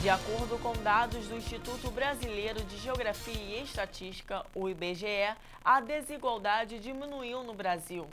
De acordo com dados do Instituto Brasileiro de Geografia e Estatística, o IBGE, a desigualdade diminuiu no Brasil.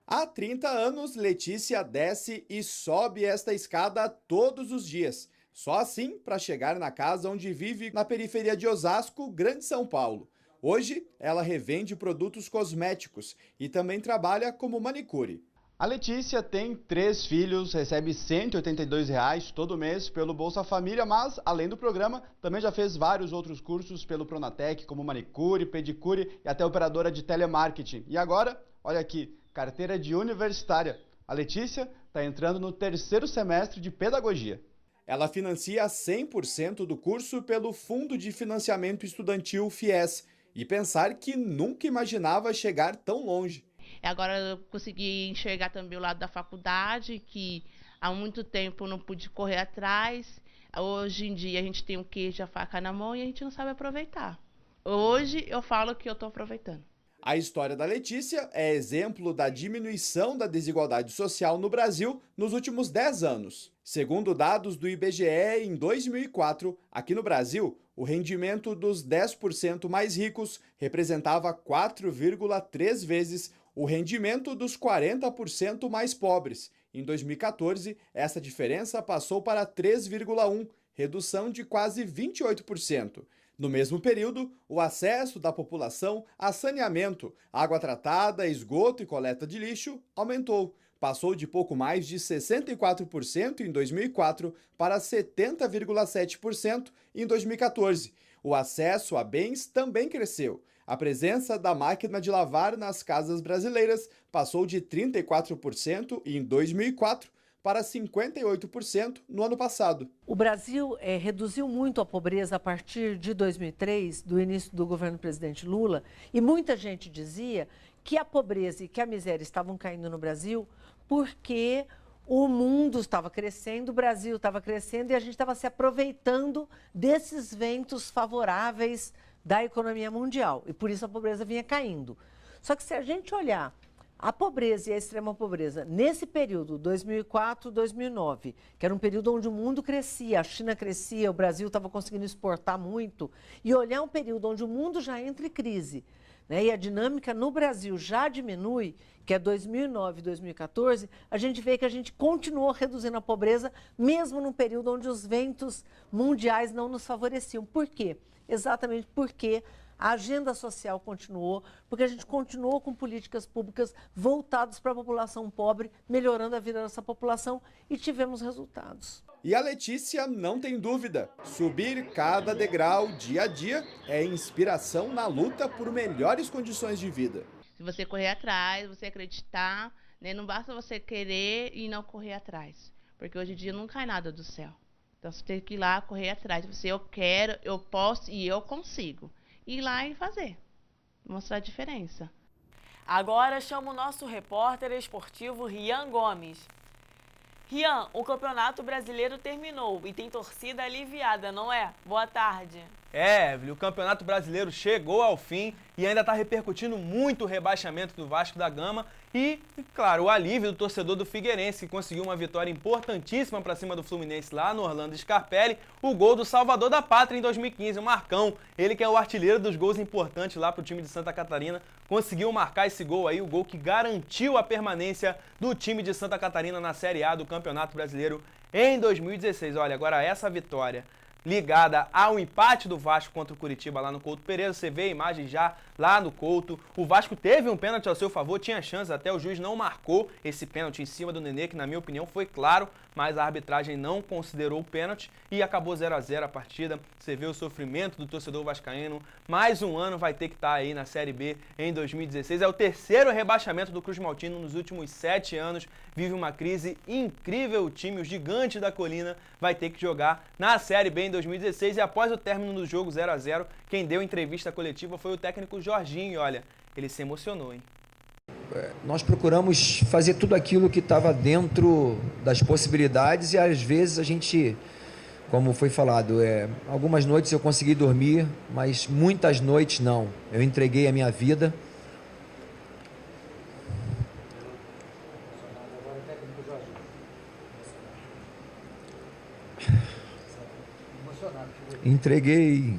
Há 30 anos, Letícia desce e sobe esta escada todos os dias. Só assim para chegar na casa onde vive na periferia de Osasco, Grande São Paulo. Hoje, ela revende produtos cosméticos e também trabalha como manicure. A Letícia tem 3 filhos, recebe R$ 182 todo mês pelo Bolsa Família, mas, além do programa, também já fez vários outros cursos pelo Pronatec, como manicure, pedicure e até operadora de telemarketing. E agora, olha aqui, carteira de universitária. A Letícia está entrando no 3º semestre de pedagogia. Ela financia 100% do curso pelo Fundo de Financiamento Estudantil FIES. E pensar que nunca imaginava chegar tão longe. Agora eu consegui enxergar também o lado da faculdade, que há muito tempo eu não pude correr atrás. Hoje em dia a gente tem um queijo, a faca na mão e a gente não sabe aproveitar. Hoje eu falo que eu estou aproveitando. A história da Letícia é exemplo da diminuição da desigualdade social no Brasil nos últimos 10 anos. Segundo dados do IBGE, em 2004, aqui no Brasil, o rendimento dos 10% mais ricos representava 4,3 vezes o rendimento dos 40% mais pobres. Em 2014, essa diferença passou para 3,1, redução de quase 28%. No mesmo período, o acesso da população a saneamento, água tratada, esgoto e coleta de lixo aumentou. Passou de pouco mais de 64% em 2004 para 70,7% em 2014. O acesso a bens também cresceu. A presença da máquina de lavar nas casas brasileiras passou de 34% em 2004 para 58% no ano passado. O Brasil reduziu muito a pobreza a partir de 2003, do início do governo do presidente Lula, e muita gente dizia que a pobreza e que a miséria estavam caindo no Brasil porque o mundo estava crescendo, o Brasil estava crescendo e a gente estava se aproveitando desses ventos favoráveis da economia mundial. E por isso a pobreza vinha caindo. Só que se a gente olhar a pobreza e a extrema pobreza nesse período, 2004, 2009, que era um período onde o mundo crescia, a China crescia, o Brasil estava conseguindo exportar muito, e olhar um período onde o mundo já entra em crise, né, e a dinâmica no Brasil já diminui, que é 2009 e 2014, a gente vê que a gente continuou reduzindo a pobreza, mesmo num período onde os ventos mundiais não nos favoreciam. Por quê? Exatamente porque a agenda social continuou, porque a gente continuou com políticas públicas voltadas para a população pobre, melhorando a vida dessa população e tivemos resultados. E a Letícia não tem dúvida, subir cada degrau dia a dia é inspiração na luta por melhores condições de vida. Se você correr atrás, você acreditar, né, não basta você querer e não correr atrás, porque hoje em dia não cai nada do céu. Então você tem que ir lá correr atrás, eu quero, eu posso e eu consigo. Ir lá e fazer, mostrar a diferença. Agora chama o nosso repórter esportivo Rian Gomes. Rian, o Campeonato Brasileiro terminou e tem torcida aliviada, não é? Boa tarde. Evelyn, o Campeonato Brasileiro chegou ao fim e ainda está repercutindo muito o rebaixamento do Vasco da Gama e, claro, o alívio do torcedor do Figueirense, que conseguiu uma vitória importantíssima para cima do Fluminense lá no Orlando Scarpelli, o gol do Salvador da Pátria em 2015, o Marcão, ele que é o artilheiro dos gols importantes lá para o time de Santa Catarina, conseguiu marcar esse gol aí, o gol que garantiu a permanência do time de Santa Catarina na Série A do Campeonato Brasileiro em 2016. Olha, agora essa vitória ligada ao empate do Vasco contra o Curitiba lá no Couto Pereira, você vê a imagem já lá no Couto, o Vasco teve um pênalti ao seu favor, tinha chance, até o juiz não marcou esse pênalti em cima do Nenê, que na minha opinião foi claro, mas a arbitragem não considerou o pênalti e acabou 0-0 a partida. Você vê o sofrimento do torcedor vascaíno, mais um ano vai ter que estar aí na Série B em 2016, é o terceiro rebaixamento do Cruz Maltino nos últimos 7 anos, vive uma crise incrível, o time, o gigante da colina, vai ter que jogar na Série B em 2016 e após o término do jogo 0-0, quem deu entrevista coletiva foi o técnico Jorginho e olha, ele se emocionou, hein? Nós procuramos fazer tudo aquilo que estava dentro das possibilidades e às vezes a gente, como foi falado, algumas noites eu consegui dormir, mas muitas noites não. Eu entreguei a minha vida. entreguei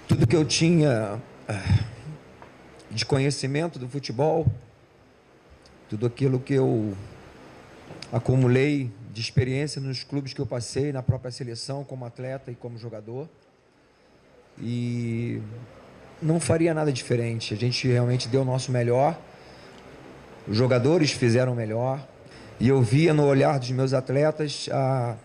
tudo que eu tinha de conhecimento do futebol, tudo aquilo que eu acumulei de experiência nos clubes que eu passei, na própria seleção, como atleta e como jogador. E não faria nada diferente. A gente realmente deu o nosso melhor, os jogadores fizeram o melhor, e eu via no olhar dos meus atletas a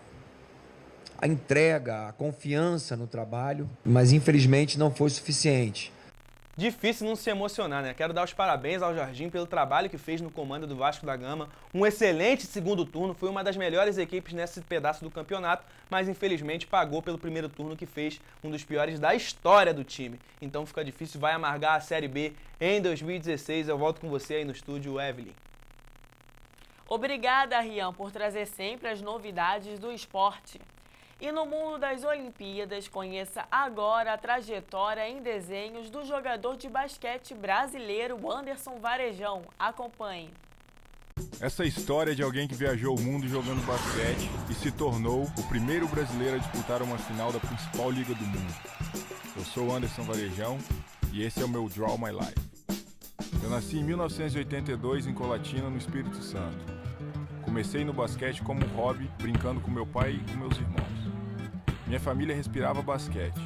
entrega, a confiança no trabalho, mas infelizmente não foi suficiente. Difícil não se emocionar, né? Quero dar os parabéns ao Jorginho pelo trabalho que fez no comando do Vasco da Gama. Um excelente segundo turno, foi uma das melhores equipes nesse pedaço do campeonato, mas infelizmente pagou pelo primeiro turno que fez um dos piores da história do time. Então fica difícil, vai amargar a Série B em 2016. Eu volto com você aí no estúdio, Evelyn. Obrigada, Rian, por trazer sempre as novidades do esporte. E no mundo das Olimpíadas, conheça agora a trajetória em desenhos do jogador de basquete brasileiro Anderson Varejão. Acompanhe. Essa história é de alguém que viajou o mundo jogando basquete e se tornou o primeiro brasileiro a disputar uma final da principal liga do mundo. Eu sou Anderson Varejão e esse é o meu Draw My Life. Eu nasci em 1982 em Colatina, no Espírito Santo. Comecei no basquete como hobby, brincando com meu pai e com meus irmãos. Minha família respirava basquete.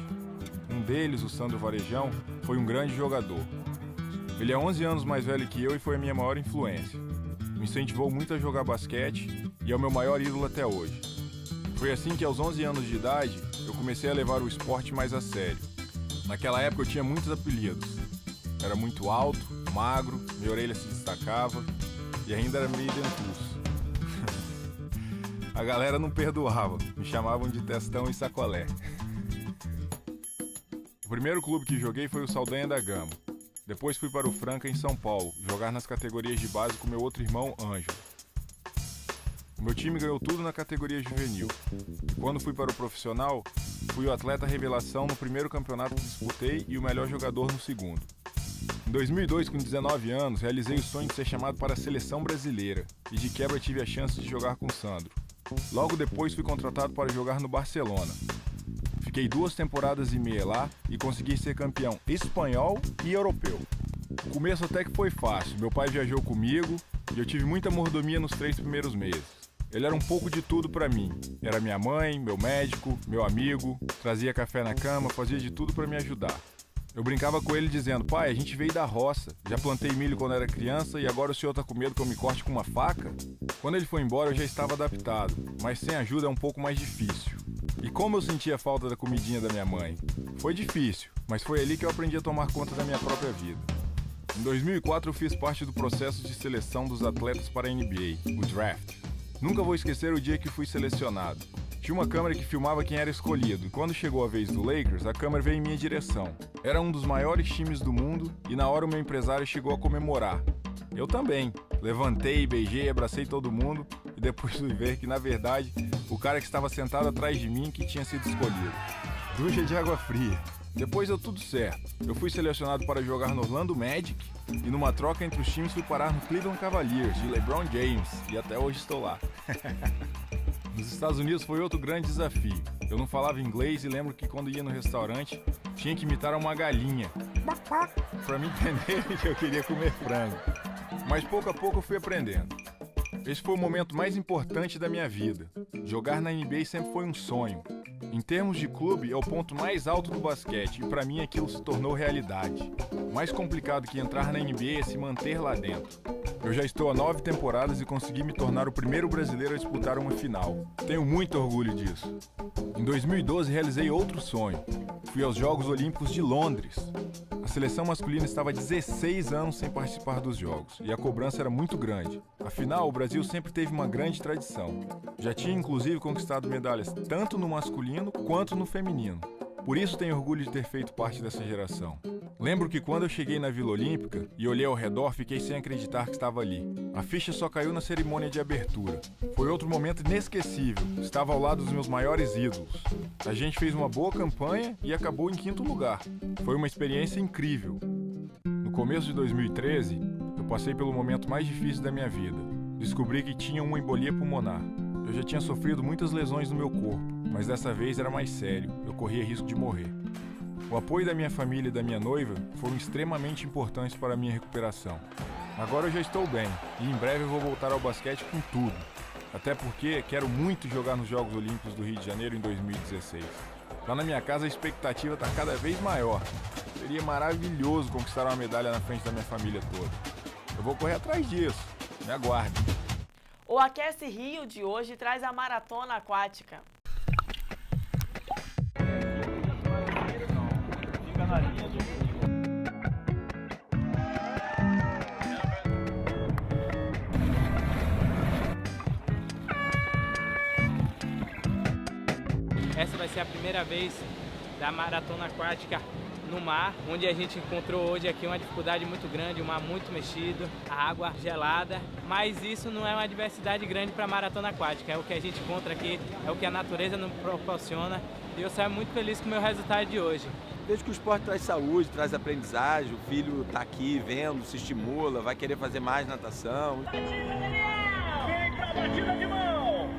Um deles, o Sandro Varejão, foi um grande jogador. Ele é 11 anos mais velho que eu e foi a minha maior influência. Me incentivou muito a jogar basquete e é o meu maior ídolo até hoje. Foi assim que aos 11 anos de idade, eu comecei a levar o esporte mais a sério. Naquela época eu tinha muitos apelidos. Era muito alto, magro, minha orelha se destacava e ainda era meio dentuço. A galera não perdoava, me chamavam de testão e sacolé. O primeiro clube que joguei foi o Saldanha da Gama. Depois fui para o Franca, em São Paulo, jogar nas categorias de base com meu outro irmão, Ângelo. O meu time ganhou tudo na categoria juvenil. Quando fui para o profissional, fui o atleta revelação no primeiro campeonato que disputei e o melhor jogador no segundo. Em 2002, com 19 anos, realizei o sonho de ser chamado para a seleção brasileira e de quebra tive a chance de jogar com o Sandro. Logo depois fui contratado para jogar no Barcelona. Fiquei 2 temporadas e meia lá e consegui ser campeão espanhol e europeu. O começo até que foi fácil, meu pai viajou comigo e eu tive muita mordomia nos 3 primeiros meses. Ele era um pouco de tudo para mim. Era minha mãe, meu médico, meu amigo, trazia café na cama, fazia de tudo para me ajudar. Eu brincava com ele dizendo: pai, a gente veio da roça, já plantei milho quando era criança e agora o senhor tá com medo que eu me corte com uma faca? Quando ele foi embora eu já estava adaptado, mas sem ajuda é um pouco mais difícil. E como eu sentia falta da comidinha da minha mãe? Foi difícil, mas foi ali que eu aprendi a tomar conta da minha própria vida. Em 2004 eu fiz parte do processo de seleção dos atletas para a NBA, o draft. Nunca vou esquecer o dia que fui selecionado. Tinha uma câmera que filmava quem era escolhido, e quando chegou a vez do Lakers, a câmera veio em minha direção. Era um dos maiores times do mundo, e na hora o meu empresário chegou a comemorar. Eu também. Levantei, beijei, abracei todo mundo, e depois fui ver que, na verdade, o cara que estava sentado atrás de mim que tinha sido escolhido. Ducha de água fria. Depois deu tudo certo. Eu fui selecionado para jogar no Orlando Magic, e numa troca entre os times fui parar no Cleveland Cavaliers, de LeBron James, e até hoje estou lá. Nos Estados Unidos foi outro grande desafio. Eu não falava inglês e lembro que quando ia no restaurante tinha que imitar uma galinha para me entender que eu queria comer frango. Mas pouco a pouco eu fui aprendendo. Esse foi o momento mais importante da minha vida. Jogar na NBA sempre foi um sonho. Em termos de clube, é o ponto mais alto do basquete e para mim aquilo se tornou realidade. O mais complicado que entrar na NBA é se manter lá dentro. Eu já estou há 9 temporadas e consegui me tornar o primeiro brasileiro a disputar uma final. Tenho muito orgulho disso. Em 2012 realizei outro sonho. Fui aos Jogos Olímpicos de Londres. A seleção masculina estava há 16 anos sem participar dos Jogos e a cobrança era muito grande. Afinal, o Brasil sempre teve uma grande tradição. Já tinha inclusive conquistado medalhas tanto no masculino quanto no feminino. Por isso tenho orgulho de ter feito parte dessa geração. Lembro que quando eu cheguei na Vila Olímpica e olhei ao redor, fiquei sem acreditar que estava ali. A ficha só caiu na cerimônia de abertura. Foi outro momento inesquecível. Estava ao lado dos meus maiores ídolos. A gente fez uma boa campanha e acabou em 5º lugar. Foi uma experiência incrível. No começo de 2013, eu passei pelo momento mais difícil da minha vida. Descobri que tinha uma embolia pulmonar. Eu já tinha sofrido muitas lesões no meu corpo, mas dessa vez era mais sério, eu corria risco de morrer. O apoio da minha família e da minha noiva foram extremamente importantes para a minha recuperação. Agora eu já estou bem e em breve eu vou voltar ao basquete com tudo. Até porque quero muito jogar nos Jogos Olímpicos do Rio de Janeiro em 2016. Lá na minha casa a expectativa está cada vez maior. Seria maravilhoso conquistar uma medalha na frente da minha família toda. Eu vou correr atrás disso. Me aguarde. O Aquece Rio de hoje traz a maratona aquática. Fica na linha do... Essa vai ser a primeira vez da maratona aquática no mar, onde a gente encontrou hoje aqui uma dificuldade muito grande, o mar muito mexido, a água gelada, mas isso não é uma adversidade grande para a maratona aquática, é o que a gente encontra aqui, é o que a natureza nos proporciona e eu saio muito feliz com o meu resultado de hoje. Vejo que o esporte traz saúde, traz aprendizagem, o filho está aqui vendo, se estimula, vai querer fazer mais natação. Vem pra batida de mão!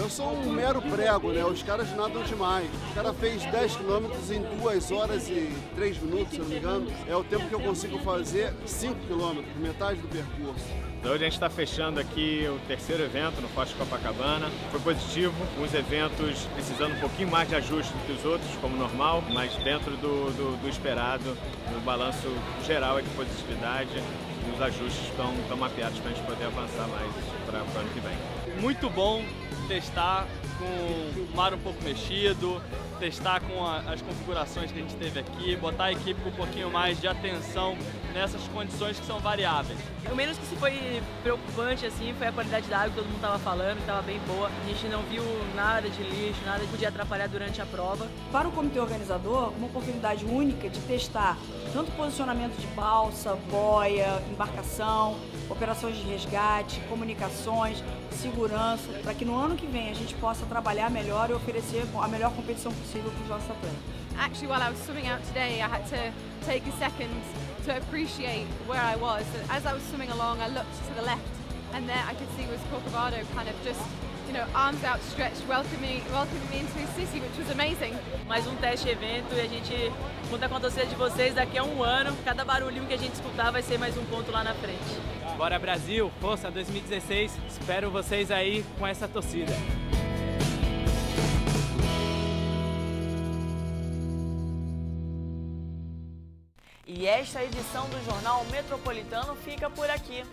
Eu sou um mero prego, né? Os caras nadam demais. O cara fez 10 quilômetros em 2 horas e 3 minutos, se não me engano. É o tempo que eu consigo fazer 5 quilômetros, metade do percurso. Hoje a gente está fechando aqui o terceiro evento no Forte Copacabana. Foi positivo, uns eventos precisando um pouquinho mais de ajuste do que os outros, como normal, mas dentro do esperado, no balanço geral é de positividade. E os ajustes estão mapeados para a gente poder avançar mais para o ano que vem. Muito bom testar com o mar um pouco mexido, testar com as configurações que a gente teve aqui, botar a equipe com um pouquinho mais de atenção nessas condições que são variáveis. O menos que se foi preocupante assim foi a qualidade da água que todo mundo estava falando, que estava bem boa. A gente não viu nada de lixo, nada que podia atrapalhar durante a prova. Para o comitê organizador, uma oportunidade única de testar tanto posicionamento de balsa, boia, embarcação, operações de resgate, comunicações, segurança, para que no ano que vem a gente possa trabalhar melhor e oferecer a melhor competição possível para os nossos atletas. Actually, while I was swimming out today, I had to take a second to appreciate where I was. As I was swimming along, I looked to the left, and there I could see was Corcovado kind of just, arms outstretched, welcoming me into his city, which was amazing. Mais um teste evento e a gente conta com a torcida de vocês daqui a um ano. Cada barulhinho que a gente escutar vai ser mais um ponto lá na frente. Bora Brasil, força 2016, espero vocês aí com essa torcida. E esta edição do Jornal Metropolitano fica por aqui.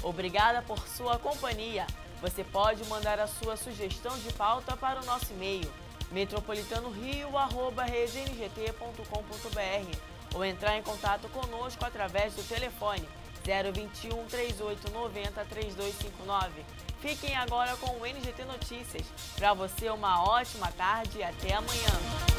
Obrigada por sua companhia. Você pode mandar a sua sugestão de pauta para o nosso e-mail metropolitanorio@regngt.com.br ou entrar em contato conosco através do telefone 021 38 90 3259. Fiquem agora com o NGT Notícias. Para você uma ótima tarde e até amanhã.